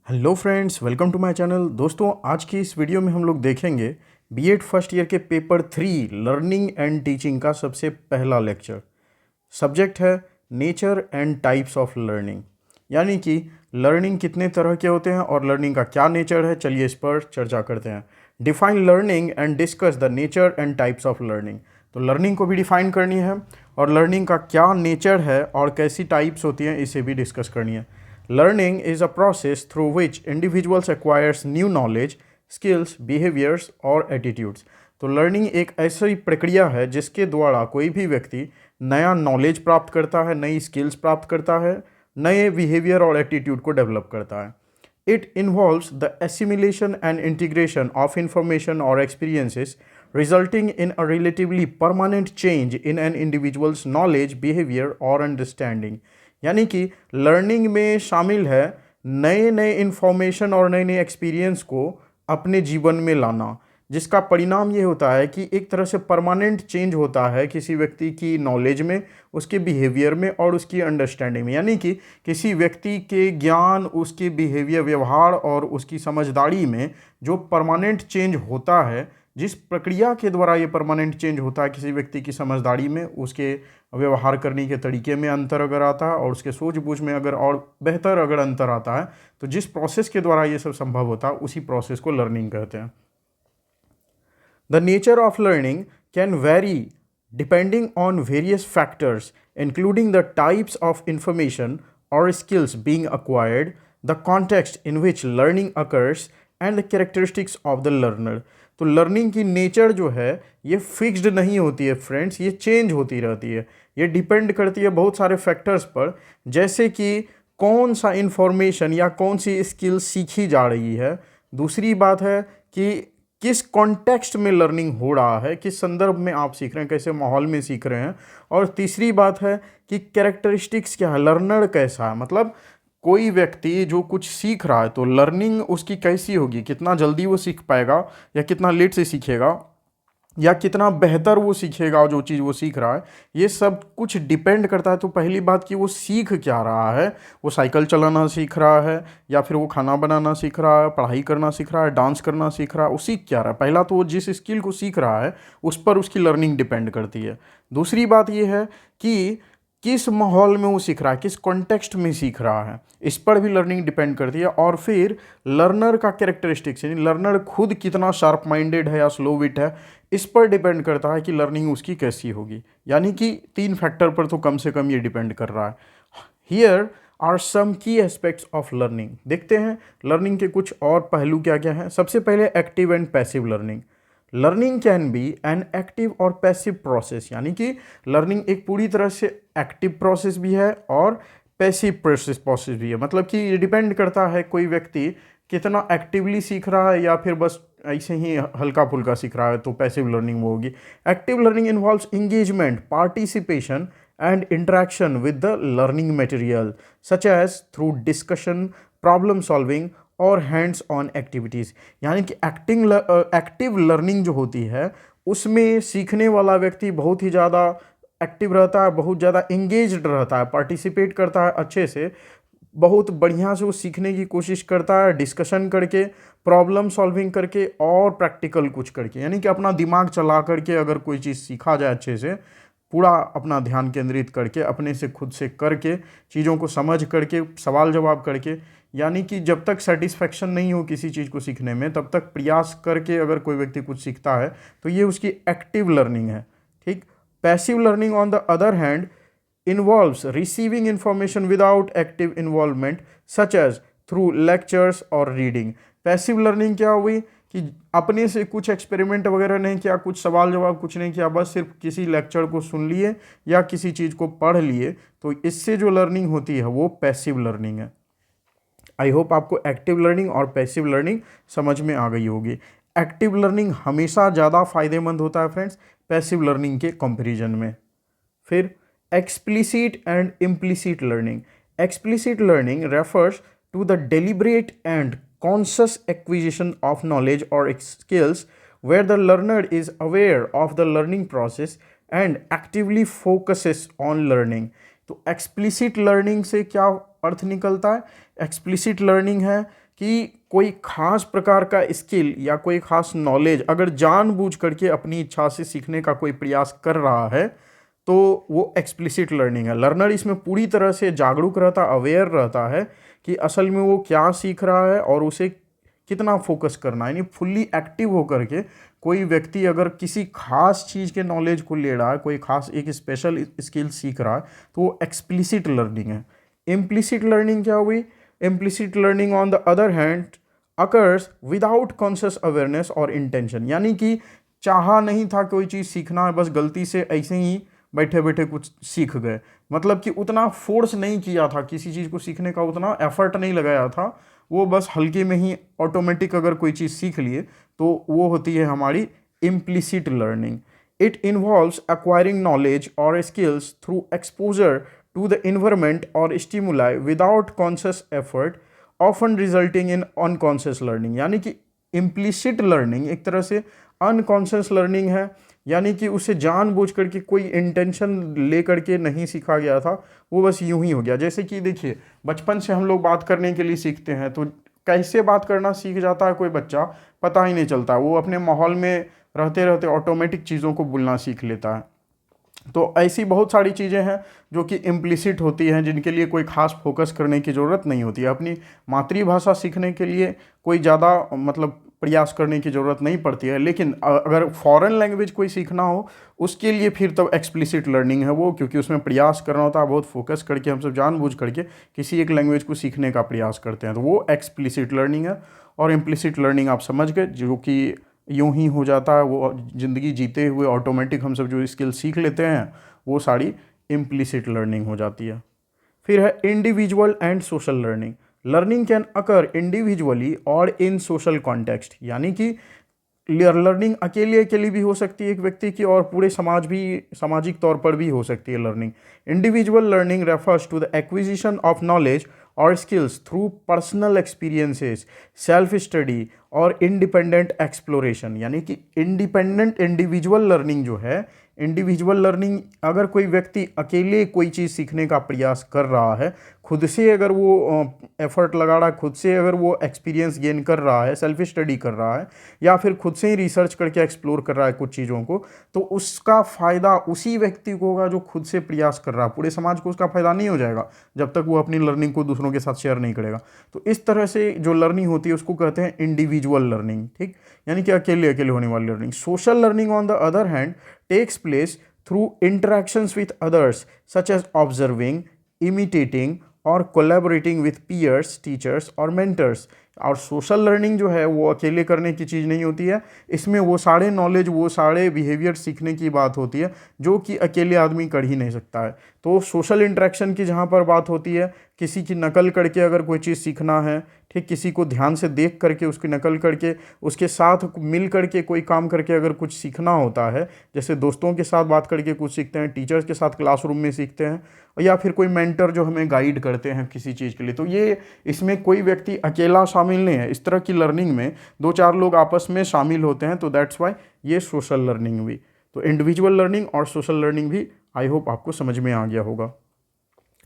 Hello friends, welcome to my channel. दोस्तों, आज की इस वीडियो में हम लोग देखेंगे बीएड फर्स्ट ईयर के पेपर 3 लर्निंग एंड टीचिंग का सबसे पहला लेक्चर। सब्जेक्ट है nature and types of learning, यानी कि लर्निंग कितने तरह के होते हैं और लर्निंग का क्या नेचर है। चलिए इस पर चर्चा करते हैं। Define learning and discuss the nature and types of learning. तो लर्निंग को भी डिफाइन करनी है और लर्निंग का क्या नेचर है और कैसी टाइप्स होती हैं इसे भी डिस्कस करनी है। Learning is a process through which individuals acquires new knowledge, skills, behaviors और attitudes। तो लर्निंग एक ऐसी प्रक्रिया है जिसके द्वारा कोई भी व्यक्ति नया नॉलेज प्राप्त करता है, नई स्किल्स प्राप्त करता है, नए बिहेवियर और एटीट्यूड को डेवलप करता है। It involves the assimilation and integration of information or experiences, resulting in a relatively permanent change in an individual's knowledge, behavior or understanding। यानी कि लर्निंग में शामिल है नए नए इंफॉर्मेशन और नए नए एक्सपीरियंस को अपने जीवन में लाना, जिसका परिणाम ये होता है कि एक तरह से परमानेंट चेंज होता है किसी व्यक्ति की नॉलेज में, उसके बिहेवियर में और उसकी अंडरस्टैंडिंग में। यानी कि किसी व्यक्ति के ज्ञान, उसके बिहेवियर, व्यवहार और उसकी समझदारी में जो परमानेंट चेंज होता है, जिस प्रक्रिया के द्वारा ये परमानेंट चेंज होता है किसी व्यक्ति की समझदारी में, उसके व्यवहार करने के तरीके में अंतर अगर आता है और उसके सूझबूझ में अगर और बेहतर अगर अंतर आता है, तो जिस प्रोसेस के द्वारा ये सब संभव होता है उसी प्रोसेस को लर्निंग कहते हैं। The nature of learning can vary depending on various factors, including the types of information or skills being acquired, the context in which learning occurs, and the characteristics of the learner। तो learning की nature जो है ये fixed नहीं होती है friends, ये change होती रहती है। ये डिपेंड करती है बहुत सारे फैक्टर्स पर, जैसे कि कौन सा इंफॉर्मेशन या कौन सी स्किल सीखी जा रही है। दूसरी बात है कि किस कॉन्टेक्स्ट में लर्निंग हो रहा है, किस संदर्भ में आप सीख रहे हैं, कैसे माहौल में सीख रहे हैं। और तीसरी बात है कि कैरेक्टरिस्टिक्स क्या है, लर्नर कैसा है। मतलब कोई व्यक्ति जो कुछ सीख रहा है तो लर्निंग उसकी कैसी होगी, कितना जल्दी वो सीख पाएगा या कितना लेट से सीखेगा या कितना बेहतर वो सीखेगा जो चीज़ वो सीख रहा है, ये सब कुछ डिपेंड करता है। तो पहली बात कि वो सीख क्या रहा है, वो साइकिल चलाना सीख रहा है या फिर वो खाना बनाना सीख रहा है, पढ़ाई करना सीख रहा है, डांस करना सीख रहा है, वो सीख क्या रहा है। पहला तो वो जिस स्किल को सीख रहा है उस पर उसकी लर्निंग डिपेंड करती है। दूसरी बात ये है कि किस माहौल में वो सीख रहा है, किस कॉन्टेक्स्ट में सीख रहा है, इस पर भी लर्निंग डिपेंड करती है। और फिर लर्नर का कैरेक्टरिस्टिक्स, यानी लर्नर खुद कितना शार्प माइंडेड है या स्लो विट है, इस पर डिपेंड करता है कि लर्निंग उसकी कैसी होगी। यानी कि 3 फैक्टर पर तो कम से कम ये डिपेंड कर रहा है। हियर आर सम की एस्पेक्ट्स ऑफ लर्निंग। देखते हैं लर्निंग के कुछ और पहलू क्या क्या हैं। सबसे पहले active and passive learning. Learning can B an active और पैसिव प्रोसेस, यानी कि लर्निंग एक पूरी तरह से एक्टिव प्रोसेस भी है और पैसिव प्रोसेस भी है। मतलब कि ये डिपेंड करता है कोई व्यक्ति कितना एक्टिवली सीख रहा है या फिर बस ऐसे ही हल्का फुल्का सीख रहा है, तो पैसिव लर्निंग वो होगी। Active learning involves engagement, participation and interaction with the learning material such as through discussion, problem solving और हैंड्स ऑन एक्टिविटीज़। यानी कि एक्टिव लर्निंग जो होती है उसमें सीखने वाला व्यक्ति बहुत ही ज़्यादा एक्टिव रहता है, बहुत ज़्यादा इंगेज्ड रहता है, पार्टिसिपेट करता है अच्छे से, बहुत बढ़िया से वो सीखने की कोशिश करता है, डिस्कशन करके, प्रॉब्लम सॉल्विंग करके और प्रैक्टिकल कुछ करके। यानी कि अपना दिमाग चला करके अगर कोई चीज़ सीखा जाए अच्छे से, पूरा अपना ध्यान केंद्रित करके, अपने से खुद से करके, चीज़ों को समझ करके, सवाल जवाब करके। यानी कि जब तक सेटिस्फेक्शन नहीं हो किसी चीज़ को सीखने में, तब तक प्रयास करके अगर कोई व्यक्ति कुछ सीखता है तो ये उसकी एक्टिव लर्निंग है। ठीक। Passive learning on the other hand involves receiving information without active involvement such as through lectures or reading। Passive learning क्या हुई कि अपने से कुछ एक्सपेरिमेंट वगैरह नहीं किया, कुछ सवाल जवाब कुछ नहीं किया, बस सिर्फ किसी लेक्चर को सुन लिए या किसी चीज़ को पढ़ लिए, तो इससे जो लर्निंग होती है वो पैसिव लर्निंग है। आई होप आपको एक्टिव लर्निंग और पैसिव लर्निंग समझ में आ गई होगी। एक्टिव लर्निंग हमेशा ज़्यादा फायदेमंद होता है फ्रेंड्स पैसिव लर्निंग के कंपैरिजन में। फिर explicit and implicit learning। Explicit learning refers to the deliberate and conscious acquisition of knowledge or skills where the learner is aware of the learning process and actively focuses on learning। तो explicit learning से क्या अर्थ निकलता है? explicit learning है कि कोई खास प्रकार का स्किल या कोई खास नॉलेज अगर जानबूझ करके अपनी इच्छा से सीखने का कोई प्रयास कर रहा है तो वो एक्सप्लिसिट लर्निंग है। लर्नर इसमें पूरी तरह से जागरूक रहता, अवेयर रहता है कि असल में वो क्या सीख रहा है और उसे कितना फोकस करना है। यानी फुल्ली एक्टिव होकर के कोई व्यक्ति अगर किसी खास चीज़ के नॉलेज को ले रहा है, कोई खास एक स्पेशल स्किल सीख रहा है, तो वो एक्सप्लिसिट लर्निंग है। इम्प्लिसिट लर्निंग क्या हुई? Implicit learning on the other hand occurs without conscious awareness और इंटेंशन। यानी कि चाहा नहीं था कोई चीज़ सीखना है, बस गलती से ऐसे ही बैठे बैठे कुछ सीख गए। मतलब कि उतना फोर्स नहीं किया था किसी चीज़ को सीखने का, उतना एफर्ट नहीं लगाया था, वो बस हल्के में ही ऑटोमेटिक अगर कोई चीज़ सीख लिए तो वो होती है हमारी implicit learning. It involves acquiring knowledge और skills through exposure to the environment और stimuli without conscious effort often resulting in unconscious learning. यानी कि इम्प्लिसिट लर्निंग एक तरह से अनकॉन्शियस लर्निंग है, यानी कि उसे जानबूझ करके कोई इंटेंशन ले करके नहीं सीखा गया था, वो बस यूं ही हो गया। जैसे कि देखिए, बचपन से हम लोग बात करने के लिए सीखते हैं, तो कैसे बात करना सीख जाता है कोई बच्चा पता ही नहीं चलता, वो अपने माहौल में रहते रहते ऑटोमेटिक चीज़ों को बोलना सीख लेता है। तो ऐसी बहुत सारी चीज़ें हैं जो कि इम्प्लिसिट होती हैं, जिनके लिए कोई खास फोकस करने की ज़रूरत नहीं होती है। अपनी मातृभाषा सीखने के लिए कोई ज़्यादा मतलब प्रयास करने की ज़रूरत नहीं पड़ती है, लेकिन अगर फॉरेन लैंग्वेज कोई सीखना हो उसके लिए फिर तब एक्सप्लिसिट लर्निंग है वो, क्योंकि उसमें प्रयास करना होता है, बहुत फोकस करके हम सब जानबूझ करके किसी एक लैंग्वेज को सीखने का प्रयास करते हैं, तो वो एक्सप्लिसिट लर्निंग है। और इम्प्लिसिट लर्निंग आप समझ गए, जो कि यूं ही हो जाता है, वो ज़िंदगी जीते हुए ऑटोमेटिक हम सब जो स्किल सीख लेते हैं वो सारी इम्प्लिसिट लर्निंग हो जाती है। फिर है individual and social learning. Learning can occur individually और इन सोशल कॉन्टेक्स्ट। यानी कि लर्निंग अकेले अकेली भी हो सकती है एक व्यक्ति की, और पूरे सामाजिक तौर पर भी हो सकती है learning. Individual learning refers to the acquisition of knowledge और skills through personal experiences, self study और इंडिपेंडेंट एक्सप्लोरेशन। यानी कि इंडिपेंडेंट इंडिविजुअल लर्निंग जो है, इंडिविजुअल लर्निंग अगर कोई व्यक्ति अकेले कोई चीज़ सीखने का प्रयास कर रहा है, खुद से अगर वो एफर्ट लगा रहा है, खुद से अगर वो एक्सपीरियंस गेन कर रहा है, सेल्फ स्टडी कर रहा है, या फिर खुद से ही रिसर्च करके एक्सप्लोर कर रहा है कुछ चीज़ों को, तो उसका फ़ायदा उसी व्यक्ति को होगा जो खुद से प्रयास कर रहा है। पूरे समाज को उसका फ़ायदा नहीं हो जाएगा जब तक वो अपनी लर्निंग को दूसरों के साथ शेयर नहीं करेगा। तो इस तरह से जो लर्निंग होती है उसको कहते हैं इंडिविजुअल लर्निंग, ठीक, यानी कि अकेले अकेले होने वाली learning. Social learning on the other hand takes place through interactions with others such as observing, imitating और collaborating with peers, teachers और mentors। और सोशल लर्निंग जो है वो अकेले करने की चीज़ नहीं होती है, इसमें वो सारे नॉलेज, वो सारे बिहेवियर सीखने की बात होती है जो कि अकेले आदमी कर ही नहीं सकता है। तो सोशल इंटरेक्शन की जहाँ पर बात होती है, किसी की नकल करके अगर कोई चीज़ सीखना है, ठीक, किसी को ध्यान से देख करके उसकी नकल करके उसके साथ मिल करके कोई काम करके अगर कुछ सीखना होता है, जैसे दोस्तों के साथ बात करके कुछ सीखते हैं, टीचर्स के साथ क्लासरूम में सीखते हैं, या फिर कोई मेंटर जो हमें गाइड करते हैं किसी चीज़ के लिए, तो ये इसमें कोई व्यक्ति अकेला शामिल नहीं है। इस तरह की लर्निंग में दो चार लोग आपस में शामिल होते हैं, तो दैट्स वाई ये सोशल लर्निंग हुई। तो इंडिविजुअल लर्निंग और सोशल लर्निंग भी आई होप आपको समझ में आ गया होगा।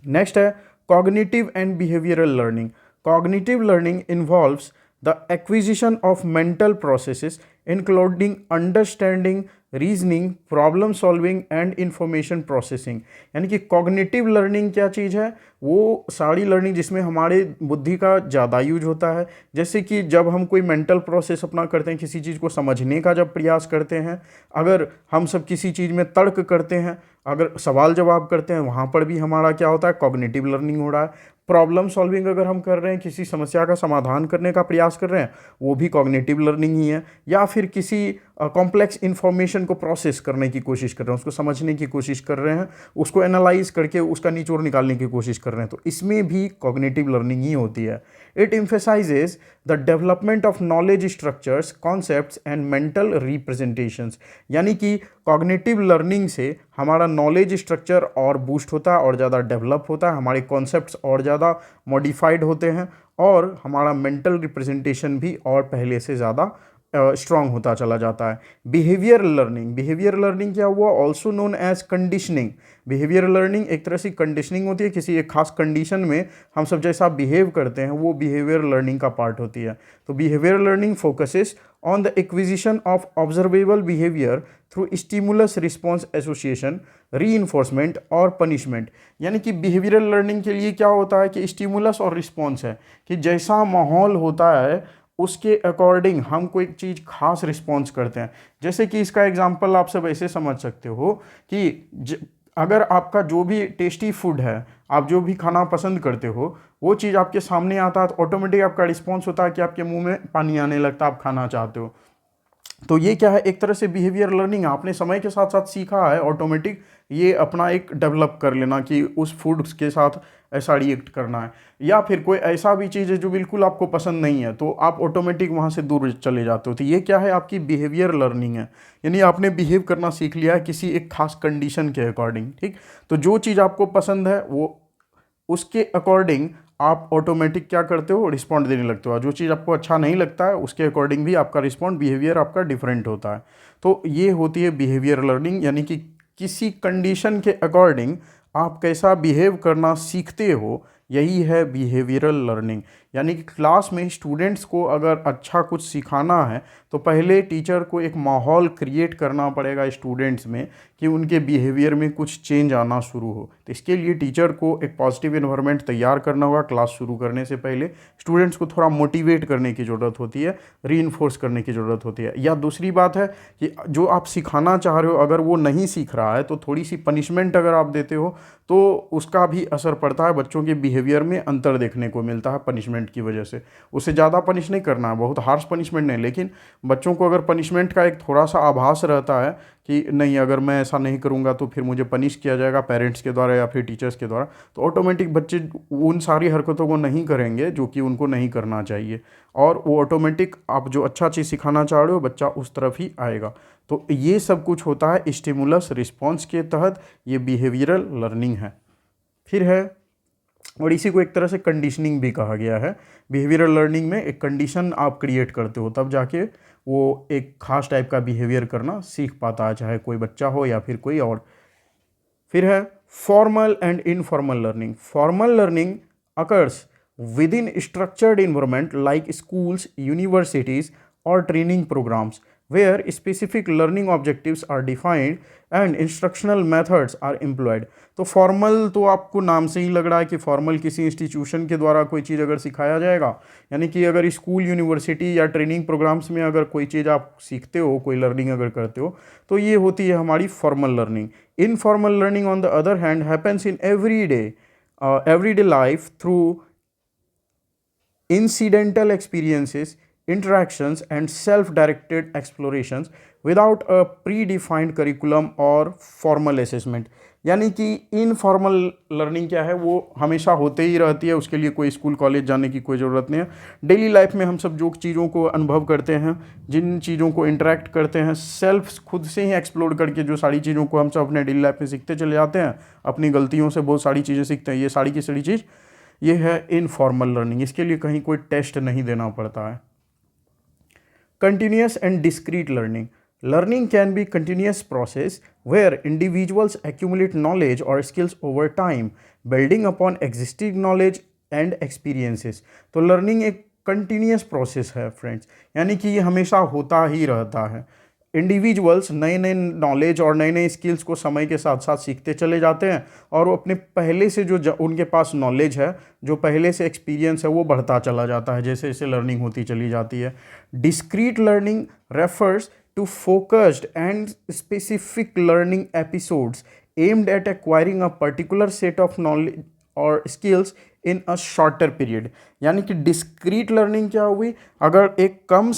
नेक्स्ट है cognitive and behavioural learning. Cognitive learning involves the acquisition of mental processes including understanding, reasoning, problem solving and information processing. यानी कि कॉग्निटिव लर्निंग क्या चीज़ है? वो सारी लर्निंग जिसमें हमारे बुद्धि का ज़्यादा यूज होता है। जैसे कि जब हम कोई मेंटल प्रोसेस अपना करते हैं, किसी चीज़ को समझने का जब प्रयास करते हैं, अगर हम सब किसी चीज़ में तर्क करते हैं, अगर सवाल जवाब करते हैं, वहाँ पर भी हमारा क्या होता है? कॉग्निटिव लर्निंग हो रहा है। प्रॉब्लम सॉल्विंग अगर हम कर रहे हैं, किसी समस्या का समाधान करने का प्रयास कर रहे हैं, वो भी कॉग्निटिव लर्निंग ही है। या फिर किसी कॉम्प्लेक्स इंफॉर्मेशन को प्रोसेस करने की कोशिश कर रहे हैं, उसको समझने की कोशिश कर रहे हैं, उसको एनालाइज करके उसका निचोड़ निकालने की कोशिश कर रहे हैं, तो इसमें भी कॉग्निटिव लर्निंग ही होती है। It emphasises the development of knowledge structures, concepts and mental representations. यानी कि कॉग्निटिव लर्निंग से हमारा नॉलेज स्ट्रक्चर और बूस्ट होता है और ज़्यादा डेवलप होता है, हमारे कॉन्सेप्ट्स और ज़्यादा मॉडिफाइड होते हैं, और हमारा मेंटल रिप्रेजेंटेशन भी और पहले से ज़्यादा स्ट्रांग होता चला जाता है। बिहेवियर लर्निंग क्या हुआ, also known as conditioning. Behaviour learning एक तरह से कंडीशनिंग होती है, किसी एक खास कंडीशन में हम सब जैसा बिहेव करते हैं वो बिहेवियर लर्निंग का पार्ट होती है। तो behaviour learning focuses on the acquisition of observable behaviour through stimulus response association, reinforcement और पनिशमेंट। यानी कि बिहेवियरल लर्निंग के लिए क्या होता है कि स्टिमुलस और रिस्पॉन्स है, कि जैसा माहौल होता है उसके अकॉर्डिंग हम कोई चीज़ खास रिस्पॉन्स करते हैं। जैसे कि इसका एग्जांपल आप सब ऐसे समझ सकते हो कि अगर आपका जो भी टेस्टी फूड है, आप जो भी खाना पसंद करते हो, वो चीज़ आपके सामने आता है तो ऑटोमेटिक आपका रिस्पॉन्स होता है कि आपके मुंह में पानी आने लगता है, आप खाना चाहते हो। तो ये क्या है, एक तरह से बिहेवियर लर्निंग आपने समय के साथ साथ सीखा है, ऑटोमेटिक ये अपना एक डेवलप कर लेना कि उस फूड के साथ ऐसा रिएक्ट करना है। या फिर कोई ऐसा भी चीज़ है जो बिल्कुल आपको पसंद नहीं है तो आप ऑटोमेटिक वहाँ से दूर चले जाते हो। तो ये क्या है, आपकी बिहेवियर लर्निंग है, यानी आपने बिहेव करना सीख लिया है किसी एक खास कंडीशन के अकॉर्डिंग। ठीक, तो जो चीज़ आपको पसंद है वो उसके अकॉर्डिंग आप ऑटोमेटिक क्या करते हो, रिस्पॉन्ड देने लगते हो। जो चीज़ आपको अच्छा नहीं लगता है उसके अकॉर्डिंग भी आपका रिस्पॉन्ड, बिहेवियर आपका डिफरेंट होता है। तो ये होती है बिहेवियर लर्निंग, यानी कि किसी कंडीशन के अकॉर्डिंग आप कैसा बिहेव करना सीखते हो, यही है बिहेवियरल लर्निंग। यानी कि क्लास में स्टूडेंट्स को अगर अच्छा कुछ सिखाना है तो पहले टीचर को एक माहौल क्रिएट करना पड़ेगा स्टूडेंट्स में कि उनके बिहेवियर में कुछ चेंज आना शुरू हो। तो इसके लिए टीचर को एक पॉजिटिव एनवायरनमेंट तैयार करना होगा। क्लास शुरू करने से पहले स्टूडेंट्स को थोड़ा मोटिवेट करने की ज़रूरत होती है, रीइंफोर्स करने की ज़रूरत होती है। या दूसरी बात है कि जो आप सिखाना चाह रहे हो अगर वो नहीं सीख रहा है तो थोड़ी सी पनिशमेंट अगर आप देते हो तो उसका भी असर पड़ता है, बच्चों के बिहेवियर में अंतर देखने को मिलता है पनिशमेंट की वजह से। उसे ज़्यादा पनिश नहीं करना है, बहुत हार्श पनिशमेंट नहीं, लेकिन बच्चों को अगर पनिशमेंट का एक थोड़ा सा आभास रहता है कि नहीं अगर मैं ऐसा नहीं करूँगा तो फिर मुझे पनिश किया जाएगा पेरेंट्स के द्वारा या फिर टीचर्स के द्वारा, तो ऑटोमेटिक बच्चे उन सारी हरकतों को नहीं करेंगे जो कि उनको नहीं करना चाहिए, और वो ऑटोमेटिक आप जो अच्छा चीज़ सिखाना चाह रहे हो बच्चा उस तरफ ही आएगा। तो ये सब कुछ होता है स्टिमुलस रिस्पॉन्स के तहत, ये बिहेवियरल लर्निंग है। फिर है, और इसी को एक तरह से कंडीशनिंग भी कहा गया है। बिहेवियरल लर्निंग में एक कंडीशन आप क्रिएट करते हो तब जाके वो एक खास टाइप का बिहेवियर करना सीख पाता है, चाहे कोई बच्चा हो या फिर कोई और। फिर है formal and informal learning. Formal learning occurs within structured environment like schools, universities or training programs where specific learning objectives are defined and instructional methods are employed। तो फॉर्मल तो आपको नाम से ही लग रहा है कि फॉर्मल किसी इंस्टीट्यूशन के द्वारा कोई चीज़ अगर सिखाया जाएगा, यानी कि अगर स्कूल, यूनिवर्सिटी या ट्रेनिंग प्रोग्राम्स में अगर कोई चीज़ आप सीखते हो, कोई लर्निंग अगर करते हो तो ये होती है हमारी formal learning. Informal learning on the other hand happens in everyday life through incidental experiences, interactions, and self-directed explorations without a predefined curriculum or formal assessment। यानी कि इनफॉर्मल लर्निंग क्या है, वो हमेशा होते ही रहती है, उसके लिए कोई स्कूल कॉलेज जाने की कोई ज़रूरत नहीं है। डेली लाइफ में हम सब जो चीज़ों को अनुभव करते हैं, जिन चीज़ों को इंटरेक्ट करते हैं, सेल्फ खुद से ही एक्सप्लोर करके जो सारी चीज़ों को हम सब अपने डेली लाइफ में सीखते चले जाते हैं, अपनी गलतियों से बहुत सारी चीज़ें सीखते हैं। ये सारी की सारी चीज़ ये है इनफॉर्मल लर्निंग, इसके लिए कहीं कोई टेस्ट नहीं देना पड़ता है। Continuous and discrete learning. Learning can be continuous process where individuals accumulate knowledge और skills over time, building upon existing knowledge and experiences. तो लर्निंग एक कंटिन्यूअस प्रोसेस है फ्रेंड्स, यानी कि ये हमेशा होता ही रहता है। इंडिविजुअल्स नए नए नॉलेज और नए नए स्किल्स को समय के साथ साथ सीखते चले जाते हैं, और वो अपने पहले से जो उनके पास नॉलेज है, जो पहले से एक्सपीरियंस है, वो बढ़ता चला जाता है जैसे जैसे लर्निंग होती चली जाती है। Discrete learning refers to focused and specific learning episodes aimed at acquiring a particular set of knowledge और skills in a shorter period. यानी कि डिस्क्रीट लर्निंग क्या हुई, अगर एक कम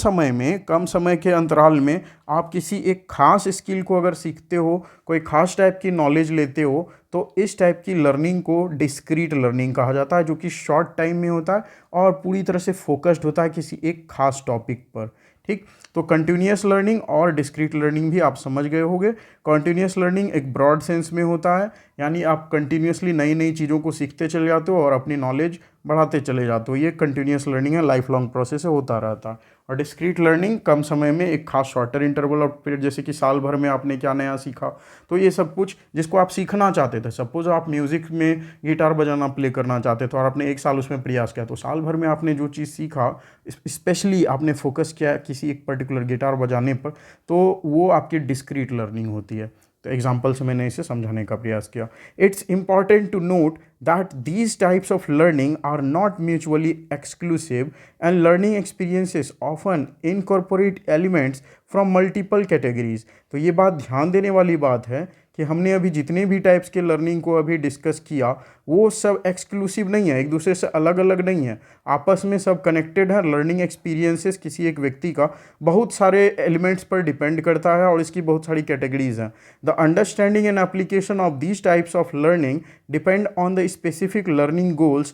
समय के अंतराल में आप किसी एक खास स्किल को अगर सीखते हो, कोई खास टाइप की नॉलेज लेते हो, तो इस टाइप की लर्निंग को डिस्क्रीट लर्निंग कहा जाता है, जो कि शॉर्ट टाइम में होता है और पूरी तरह से फोकस्ड होता है किसी एक खास टॉपिक पर। ठीक, तो कंटिन्यूअस लर्निंग और डिस्क्रीट लर्निंग भी आप समझ गए होंगे। कंटिन्यूअस लर्निंग एक ब्रॉड सेंस में होता है, यानी आप कंटिन्यूसली नई नई चीज़ों को सीखते चले जाते हो और अपनी नॉलेज बढ़ाते चले जाते हो। ये कंटिन्यूस लर्निंग है, लाइफ लॉन्ग प्रोसेस है, होता रहता है। और डिस्क्रीट लर्निंग कम समय में एक खास शॉर्टर इंटरवल ऑफ पीरियड, जैसे कि साल भर में आपने क्या नया सीखा, तो ये सब कुछ जिसको आप सीखना चाहते थे। सपोज आप म्यूज़िक में गिटार बजाना प्ले करना चाहते थे और आपने एक साल उसमें प्रयास किया, तो साल भर में आपने जो चीज़ सीखा, स्पेशली आपने फोकस किया किसी एक पर्टिकुलर गिटार बजाने पर, तो वो आपकी डिस्क्रीट लर्निंग होती है। तो एग्जाम्पल से मैंने इसे समझाने का प्रयास किया। It's important to note that these types of learning are not mutually exclusive, and learning experiences often incorporate elements from multiple categories। तो ये बात ध्यान देने वाली बात है कि हमने अभी जितने भी टाइप्स के लर्निंग को अभी डिस्कस किया, वो सब एक्सक्लूसिव नहीं है, एक दूसरे से अलग अलग नहीं है, आपस में सब कनेक्टेड है। लर्निंग एक्सपीरियंसेस किसी एक व्यक्ति का बहुत सारे एलिमेंट्स पर डिपेंड करता है और इसकी बहुत सारी कैटेगरीज हैं। The understanding and application of these types of learning depend on the specific learning goals,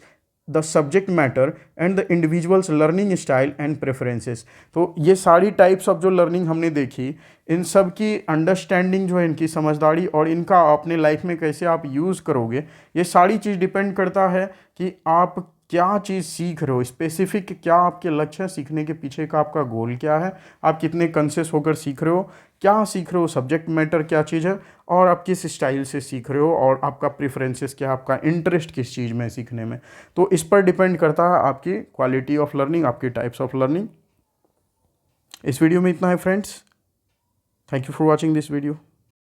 the subject matter and the individual's learning style and preferences। तो ये सारी टाइप्स ऑफ जो लर्निंग हमने देखी, इन सब की अंडरस्टैंडिंग जो है, इनकी समझदारी और इनका अपने लाइफ में कैसे आप यूज़ करोगे, ये सारी चीज़ डिपेंड करता है कि आप क्या चीज़ सीख रहे हो, स्पेसिफिक क्या आपके लक्ष्य है, सीखने के पीछे का आपका गोल क्या है, आप कितने कॉन्शियस होकर सीख रहे हो, क्या सीख रहे हो, सब्जेक्ट मैटर क्या चीज़ है, और आप किस स्टाइल से सीख रहे हो, और आपका प्रेफरेंसेस क्या, आपका इंटरेस्ट किस चीज़ में सीखने में। तो इस पर डिपेंड करता है आपकी क्वालिटी ऑफ लर्निंग, आपकी टाइप्स ऑफ लर्निंग। इस वीडियो में इतना है friends. Thank you for watching this video.